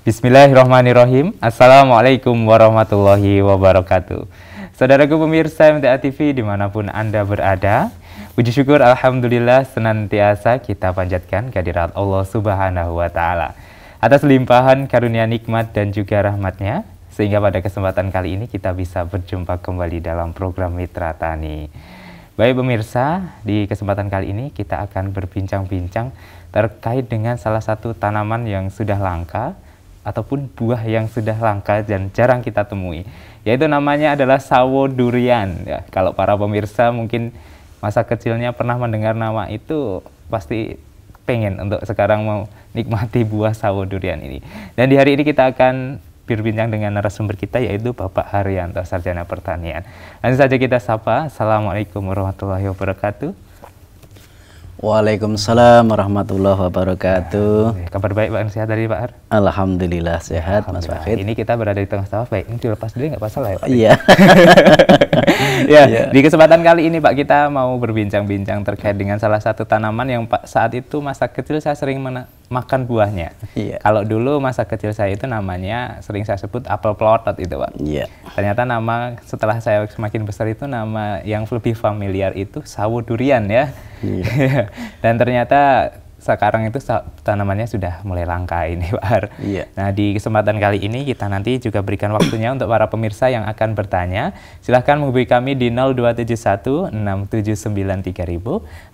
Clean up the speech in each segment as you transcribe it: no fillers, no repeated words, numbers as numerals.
Bismillahirrahmanirrahim. Assalamualaikum warahmatullahi wabarakatuh. Saudaraku pemirsa MTA TV dimanapun Anda berada, puji syukur Alhamdulillah senantiasa kita panjatkan kehadirat Allah Subhanahu wa Ta'ala atas limpahan karunia nikmat dan juga rahmatnya, sehingga pada kesempatan kali ini kita bisa berjumpa kembali dalam program Mitra Tani. Baik pemirsa, di kesempatan kali ini kita akan berbincang-bincang terkait dengan salah satu tanaman yang sudah langka ataupun buah yang sudah langka dan jarang kita temui, yaitu namanya adalah sawo durian. Ya, kalau para pemirsa mungkin masa kecilnya pernah mendengar nama itu, pasti pengen untuk sekarang mau nikmati buah sawo durian ini. Dan di hari ini kita akan berbincang dengan narasumber kita, yaitu Bapak Haryanto, Sarjana Pertanian. Langsung saja kita sapa. Assalamualaikum warahmatullahi wabarakatuh. Waalaikumsalam warahmatullahi wabarakatuh. Kabar baik Pak, sehat tadi Pak Har? Alhamdulillah sehat Mas Wahid. Ini kita berada di tengah sawah, baik ini dilepas dulu nggak masalah ya Pak? Iya. Ya, di kesempatan kali ini Pak, kita mau berbincang-bincang terkait dengan salah satu tanaman yang Pak saat itu masa kecil saya sering makan buahnya. Iya. Kalau dulu masa kecil saya itu namanya sering saya sebut apel pelotot itu Pak. Iya. Ternyata nama setelah saya semakin besar itu nama yang lebih familiar itu sawo durian ya. Iya. Dan ternyata sekarang itu tanamannya sudah mulai langka ini Pak Har. Iya. Nah, di kesempatan kali ini kita nanti juga berikan waktunya untuk para pemirsa yang akan bertanya. Silahkan menghubungi kami di 0271 679 3000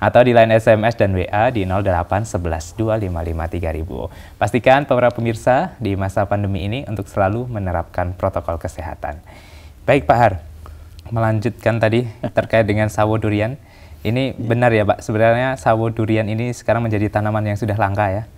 atau di line SMS dan WA di 0811 255 3000. Pastikan para pemirsa di masa pandemi ini untuk selalu menerapkan protokol kesehatan. Baik Pak Har, melanjutkan tadi terkait dengan sawo durian. Ini benar ya Pak, sebenarnya sawo durian ini sekarang menjadi tanaman yang sudah langka ya?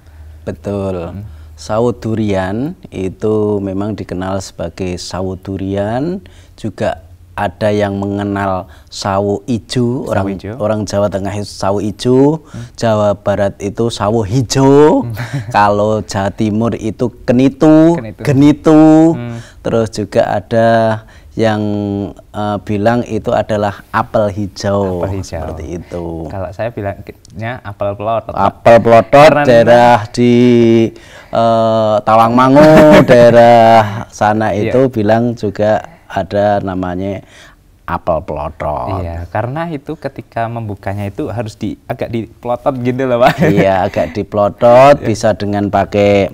Betul. Sawo durian itu memang dikenal sebagai sawo durian, juga ada yang mengenal sawo ijo, orang Jawa Tengah itu sawo ijo, Jawa Barat itu sawo hijau, kalau Jawa Timur itu kenitu. Terus juga ada yang bilang itu adalah apel hijau. Seperti itu. Kalau saya bilangnya apel pelotot. Apel pelotot daerah di Tawangmangu, daerah sana itu bilang juga ada namanya apel pelotot. Iya, karena itu ketika membukanya itu harus agak dipelotot gitu loh Pak. Iya, agak dipelotot, bisa dengan pakai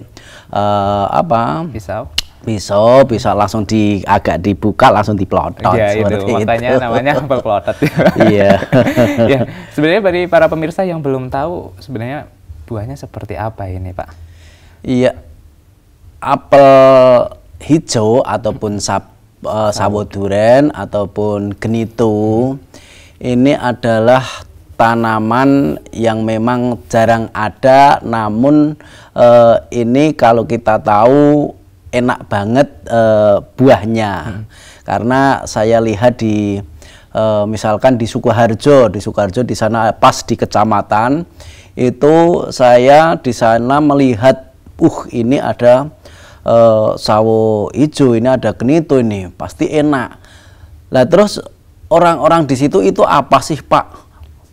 pisau bisa langsung agak dibuka langsung dipelotot. Iya, itu makanya namanya apel pelotot. Iya. Ya, sebenarnya bagi para pemirsa yang belum tahu sebenarnya buahnya seperti apa ini Pak? Iya, apel hijau ataupun sawo durian ataupun genitu ini adalah tanaman yang memang jarang ada, namun ini kalau kita tahu enak banget buahnya. Karena saya lihat di misalkan di Sukoharjo di sana pas di kecamatan itu saya di sana melihat ini ada sawo hijau, ini ada genitu, ini pasti enak. Lah terus orang-orang di situ itu apa sih Pak?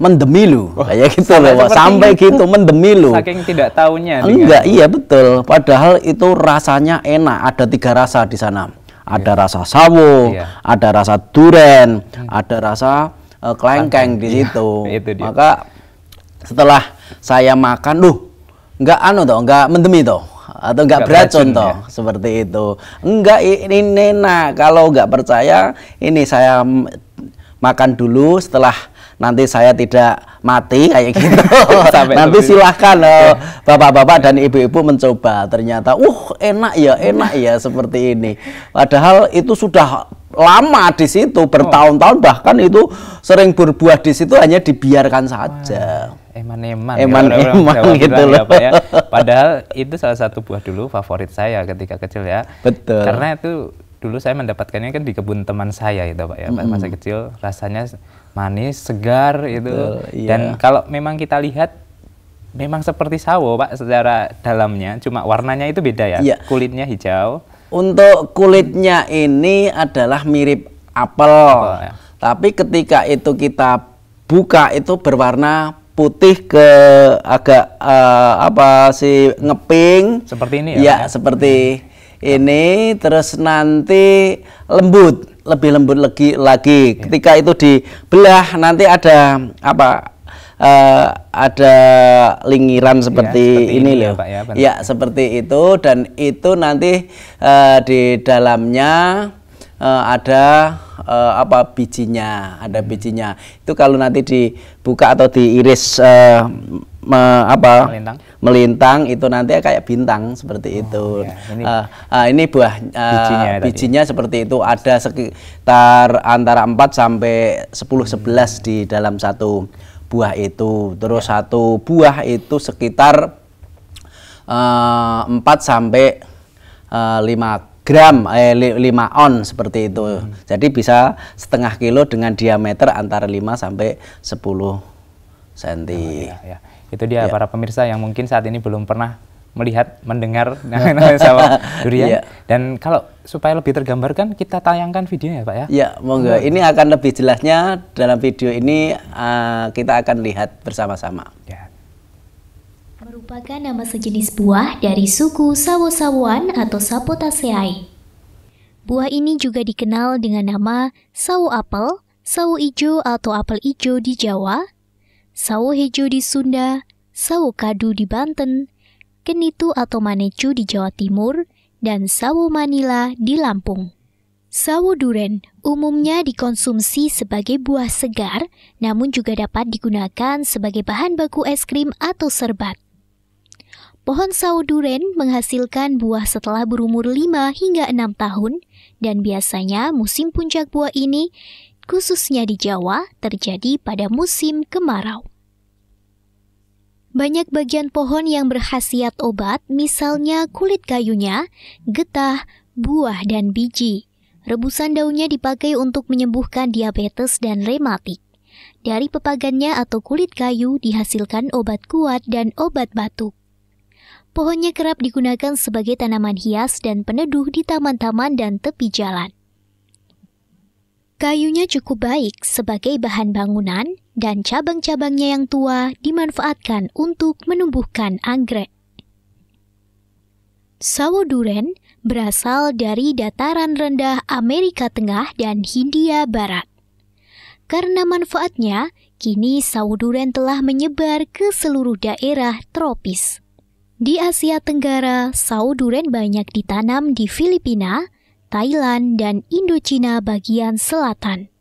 Mendemi lu, kayak gitu loh, sampai gitu mendemi lu. Saking tidak tahunya. Enggak, iya betul. Padahal itu rasanya enak. Ada 3 rasa di sana. Ada rasa sawo, ada rasa durian, ada rasa kelengkeng di situ. Maka setelah saya makan, enggak mendemi toh, atau enggak beracun toh, seperti itu. Enggak, ini enak. Kalau enggak percaya, ini saya makan dulu, setelah nanti saya tidak mati kayak gitu. Nanti silahkan bapak-bapak dan ibu-ibu mencoba. Ternyata enak ya seperti ini. Padahal itu sudah lama di situ, bertahun-tahun, bahkan itu sering berbuah di situ, hanya dibiarkan saja. Eman-eman gitu loh. Ya. Padahal itu salah satu buah dulu favorit saya ketika kecil ya. Betul. Karena itu dulu saya mendapatkannya kan di kebun teman saya itu Pak ya. Masa kecil rasanya manis, segar itu. Dan kalau memang kita lihat memang seperti sawo Pak secara dalamnya, cuma warnanya itu beda ya. Kulitnya hijau. Untuk kulitnya ini adalah mirip apel. Tapi ketika itu kita buka itu berwarna putih ke agak apa sih ngeping. Seperti ini ya? Ya, seperti ini, terus nanti lebih lembut lagi. Ketika itu dibelah nanti ada apa? Ada lingiran seperti ini loh. Pak, ya seperti itu, dan itu nanti di dalamnya ada apa bijinya, itu kalau nanti dibuka atau diiris melintang itu nanti kayak bintang seperti itu. Ya. Ini buah bijinya seperti itu, ada sekitar antara 4 sampai 10-11 di dalam satu buah itu. Terus satu buah itu sekitar 4 sampai 5 gram, 5 on seperti itu. Jadi bisa setengah kilo dengan diameter antara 5 sampai 10 cm. Ya. Itu dia para pemirsa yang mungkin saat ini belum pernah mendengar sawah durian. Dan kalau supaya lebih tergambarkan, kita tayangkan videonya Pak ya. Ya, monggo. Ini akan lebih jelasnya dalam video ini, kita akan lihat bersama-sama. Ya. Merupakan nama sejenis buah dari suku sawo-sawoan atau Sapotaceae. Buah ini juga dikenal dengan nama sawo apel, sawo ijo atau apel ijo di Jawa, sawo hejo di Sunda, sawo kadu di Banten, kenitu atau manecu di Jawa Timur, dan sawo manila di Lampung. Sawo duren umumnya dikonsumsi sebagai buah segar, namun juga dapat digunakan sebagai bahan baku es krim atau serbat. Pohon sawo duren menghasilkan buah setelah berumur 5 hingga 6 tahun, dan biasanya musim puncak buah ini, khususnya di Jawa, terjadi pada musim kemarau. Banyak bagian pohon yang berkhasiat obat, misalnya kulit kayunya, getah, buah, dan biji. Rebusan daunnya dipakai untuk menyembuhkan diabetes dan rematik. Dari pepagannya atau kulit kayu dihasilkan obat kuat dan obat batuk. Pohonnya kerap digunakan sebagai tanaman hias dan peneduh di taman-taman dan tepi jalan. Kayunya cukup baik sebagai bahan bangunan, dan cabang-cabangnya yang tua dimanfaatkan untuk menumbuhkan anggrek. Sawo duren berasal dari dataran rendah Amerika Tengah dan Hindia Barat. Karena manfaatnya, kini sawo duren telah menyebar ke seluruh daerah tropis. Di Asia Tenggara, sawo duren banyak ditanam di Filipina, Thailand, dan Indochina bagian selatan.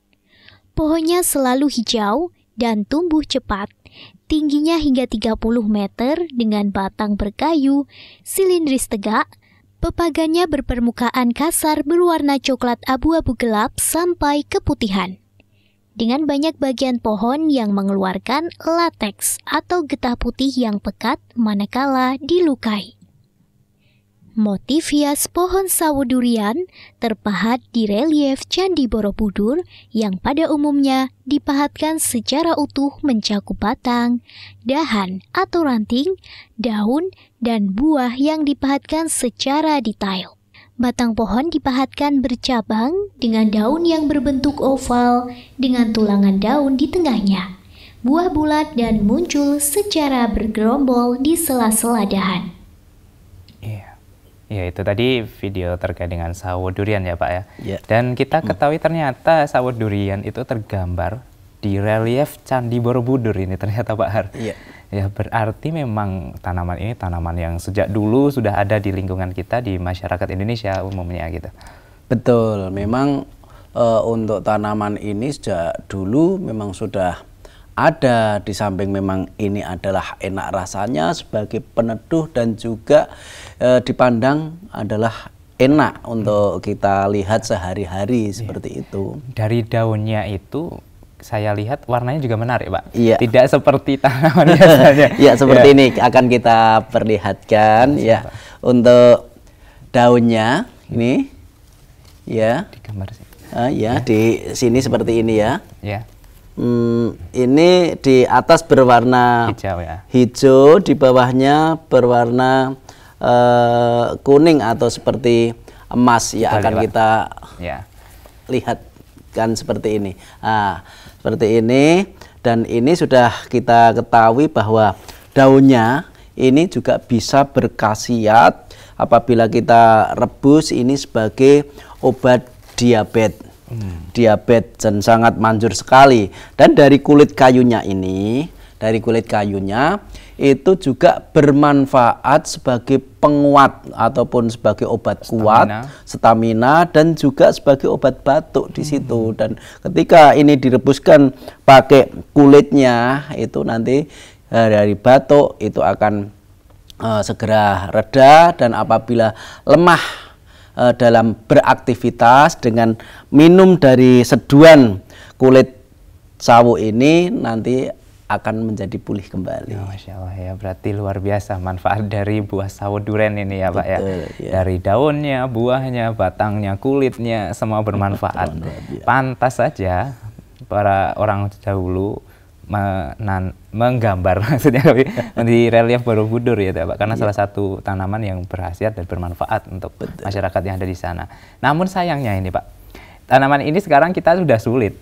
Pohonnya selalu hijau dan tumbuh cepat, tingginya hingga 30 meter dengan batang berkayu, silindris tegak, pepagannya berpermukaan kasar berwarna coklat abu-abu gelap sampai keputihan. Dengan banyak bagian pohon yang mengeluarkan lateks atau getah putih yang pekat manakala dilukai. Motif hias pohon sawo durian terpahat di relief Candi Borobudur yang pada umumnya dipahatkan secara utuh mencakup batang, dahan atau ranting, daun, dan buah yang dipahatkan secara detail. Batang pohon dipahatkan bercabang dengan daun yang berbentuk oval dengan tulangan daun di tengahnya. Buah bulat dan muncul secara bergerombol di sela-sela dahan. Ya, itu tadi video terkait dengan sawo durian ya Pak ya. Ya. Dan kita ketahui ternyata sawo durian itu tergambar di relief Candi Borobudur ini ternyata Pak Har. Ya. Ya, berarti memang tanaman ini tanaman yang sejak dulu sudah ada di lingkungan kita, di masyarakat Indonesia umumnya gitu. Betul, memang untuk tanaman ini sejak dulu memang sudah ada, di samping memang ini adalah enak rasanya sebagai peneduh dan juga dipandang adalah enak untuk kita lihat sehari-hari seperti itu. Dari daunnya itu saya lihat warnanya juga menarik Pak. Iya. Tidak seperti tanaman biasanya. Ya, seperti ini akan kita perlihatkan ya. Untuk daunnya ini ya. Di gambar sih. Ya, di sini seperti ini ya. Ya. Ini di atas berwarna Hijau ya. Hijau, di bawahnya berwarna kuning atau seperti emas ya. Betul, akan Pak. kita Ya. lihat kan seperti ini. Nah, seperti ini, dan ini sudah kita ketahui bahwa daunnya ini juga bisa berkhasiat apabila kita rebus ini sebagai obat diabetes. Diabetes dan sangat manjur sekali. Dan dari kulit kayunya ini, itu juga bermanfaat sebagai penguat ataupun sebagai obat kuat, stamina, dan juga sebagai obat batuk di situ. Dan ketika ini direbuskan pakai kulitnya, itu nanti dari batuk itu akan segera reda. Dan apabila lemah dalam beraktivitas, dengan minum dari seduhan kulit sawo ini nanti akan menjadi pulih kembali. Oh, Masya Allah ya, berarti luar biasa manfaat dari buah sawo duren ini ya Pak. Betul, ya. Dari daunnya, buahnya, batangnya, kulitnya, semua bermanfaat. Pantas saja para orang dahulu menggambar maksudnya di relief Borobudur ya Pak, karena salah satu tanaman yang berkhasiat dan bermanfaat untuk masyarakat yang ada di sana. Namun sayangnya ini Pak, tanaman ini sekarang kita sudah sulit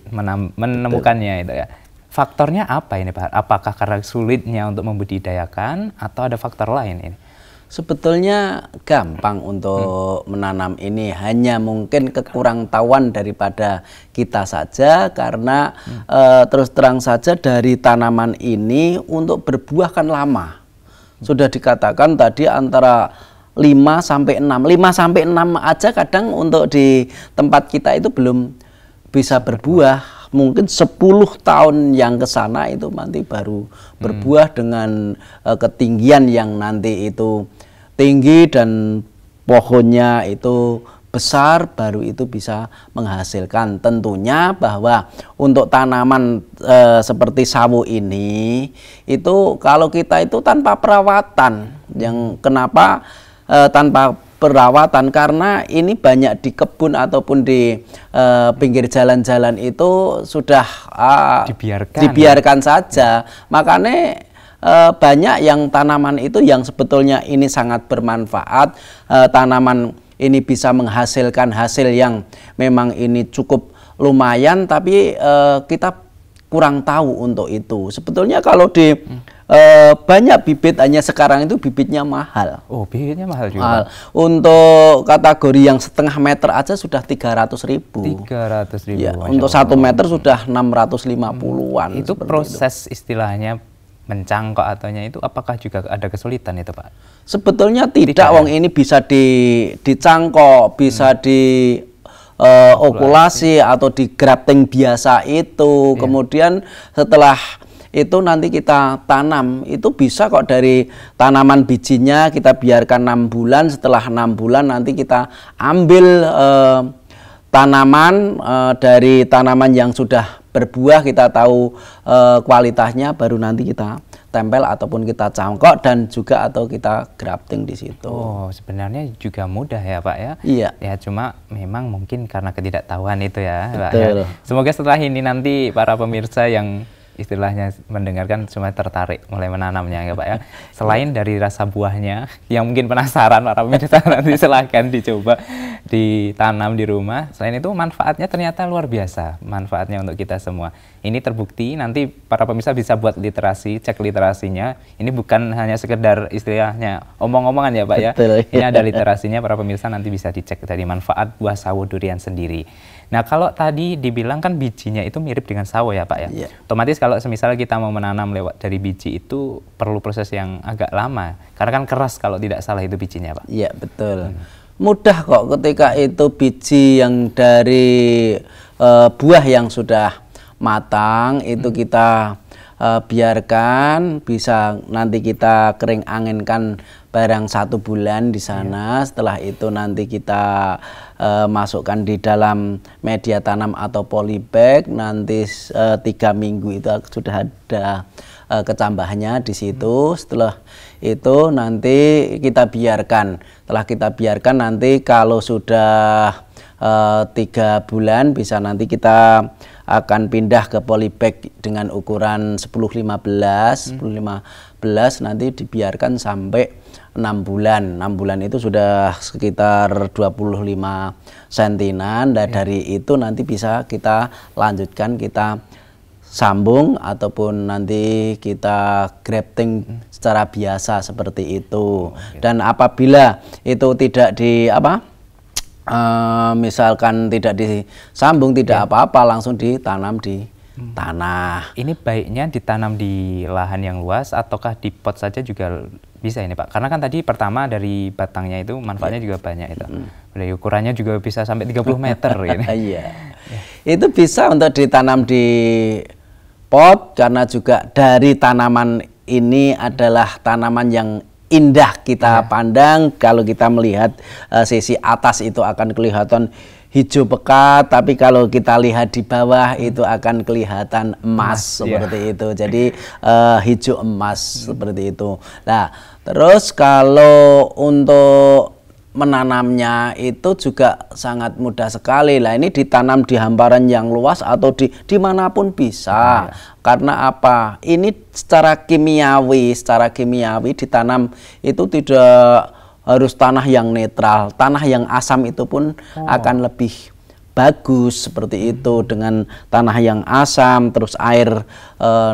menemukannya itu ya. Faktornya apa ini Pak? Apakah karena sulitnya untuk membudidayakan atau ada faktor lain ini? Sebetulnya gampang untuk menanam ini, hanya mungkin kekurangtahuan daripada kita saja, karena terus terang saja dari tanaman ini untuk berbuah kan lama. Sudah dikatakan tadi antara 5 sampai 6. 5 sampai 6 aja kadang untuk di tempat kita itu belum bisa berbuah. Mungkin 10 tahun yang ke sana itu nanti baru berbuah dengan ketinggian yang nanti itu tinggi dan pohonnya itu besar, baru itu bisa menghasilkan. Tentunya bahwa untuk tanaman seperti sawo ini itu kalau kita itu tanpa perawatan. Yang kenapa tanpa perawatan? Karena ini banyak di kebun ataupun di pinggir jalan-jalan itu sudah dibiarkan saja. Makanya banyak yang tanaman itu yang sebetulnya ini sangat bermanfaat. Tanaman ini bisa menghasilkan hasil yang memang ini cukup lumayan, tapi kita kurang tahu untuk itu. Sebetulnya kalau di banyak bibit, hanya sekarang itu bibitnya mahal. Oh, bibitnya mahal juga. Mahal. Untuk kategori yang setengah meter aja sudah 300.000. 300.000. Ya, untuk 1 meter sudah 650-an. Itu proses istilahnya mencangkok ataunya itu apakah juga ada kesulitan itu Pak? Sebetulnya tidak, wong ini bisa dicangkok, bisa di okulasi atau di grafting biasa itu. Kemudian setelah itu nanti kita tanam, itu bisa kok dari tanaman bijinya kita biarkan 6 bulan. Setelah 6 bulan nanti kita ambil tanaman dari tanaman yang sudah berbuah, kita tahu kualitasnya, baru nanti kita tempel ataupun kita cangkok dan juga atau kita grafting di situ. Oh, sebenarnya juga mudah ya Pak ya? Iya. Ya cuma memang mungkin karena ketidaktahuan itu ya Pak ya. Semoga setelah ini nanti para pemirsa yang istilahnya mendengarkan cuma tertarik mulai menanamnya ya Pak ya. Selain dari rasa buahnya yang mungkin penasaran para pemirsa, nanti silahkan dicoba ditanam di rumah. Selain itu manfaatnya ternyata luar biasa, manfaatnya untuk kita semua. Ini terbukti, nanti para pemirsa bisa buat literasi, cek literasinya. Ini bukan hanya sekedar istilahnya omong-omongan ya Pak ya. Betul, ini ada literasinya, para pemirsa nanti bisa dicek dari manfaat buah sawo durian sendiri. Nah, kalau tadi dibilang kan bijinya itu mirip dengan sawo ya Pak ya. Yeah. Otomatis kalau semisal kita mau menanam lewat dari biji itu perlu proses yang agak lama. Karena kan keras kalau tidak salah itu bijinya Pak. Iya, betul. Mudah kok ketika itu biji yang dari buah yang sudah matang itu kita biarkan, bisa nanti kita kering anginkan barang 1 bulan di sana. Setelah itu nanti kita masukkan di dalam media tanam atau polybag. Nanti 3 minggu itu sudah ada kecambahannya di situ. Setelah itu nanti kita biarkan. Setelah kita biarkan nanti kalau sudah 3 bulan bisa nanti kita akan pindah ke polybag dengan ukuran 10-15 nanti dibiarkan sampai 6 bulan. 6 bulan itu sudah sekitar 25 sentinan. Dan dari itu nanti bisa kita lanjutkan, kita sambung ataupun nanti kita grafting secara biasa seperti itu. Dan apabila itu tidak misalkan tidak disambung, tidak apa-apa, langsung ditanam di tanah. Ini baiknya ditanam di lahan yang luas ataukah di pot saja juga bisa ini Pak? Karena kan tadi pertama dari batangnya itu manfaatnya juga banyak itu. Dari ukurannya juga bisa sampai 30 meter ini. Iya. Itu bisa untuk ditanam di pot karena juga dari tanaman ini adalah tanaman yang indah kita pandang. Kalau kita melihat sisi atas itu akan kelihatan hijau pekat, tapi kalau kita lihat di bawah itu akan kelihatan emas seperti itu. Jadi hijau emas seperti itu. Nah, terus kalau untuk menanamnya itu juga sangat mudah sekali. Lah ini ditanam di hamparan yang luas atau dimanapun bisa. Karena apa? Ini secara kimiawi ditanam itu tidak harus tanah yang netral. Tanah yang asam itu pun akan lebih bagus seperti itu. Dengan tanah yang asam terus air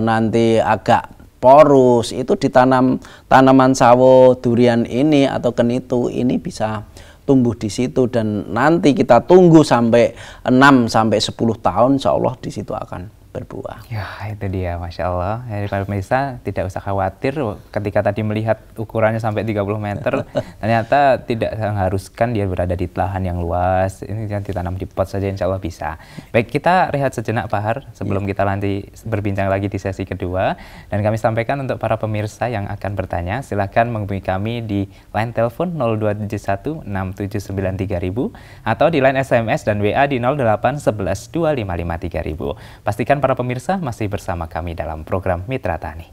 nanti agak porus, itu ditanam tanaman sawo durian ini atau kenitu ini bisa tumbuh di situ. Dan nanti kita tunggu sampai 6 sampai 10 tahun, insya Allah di situ akan berbuah. Ya itu dia, Masya Allah. Jadi para pemirsa tidak usah khawatir ketika tadi melihat ukurannya sampai 30 meter, ternyata tidak mengharuskan dia berada di lahan yang luas. Ini yang ditanam di pot saja insya Allah bisa. Baik, kita rehat sejenak Pak Har sebelum kita nanti berbincang lagi di sesi kedua. Dan kami sampaikan untuk para pemirsa yang akan bertanya, silahkan menghubungi kami di line telepon 0271 679 3000 atau di line SMS dan WA di 0811 255 3000. Pastikan para pemirsa masih bersama kami dalam program Mitra Tani.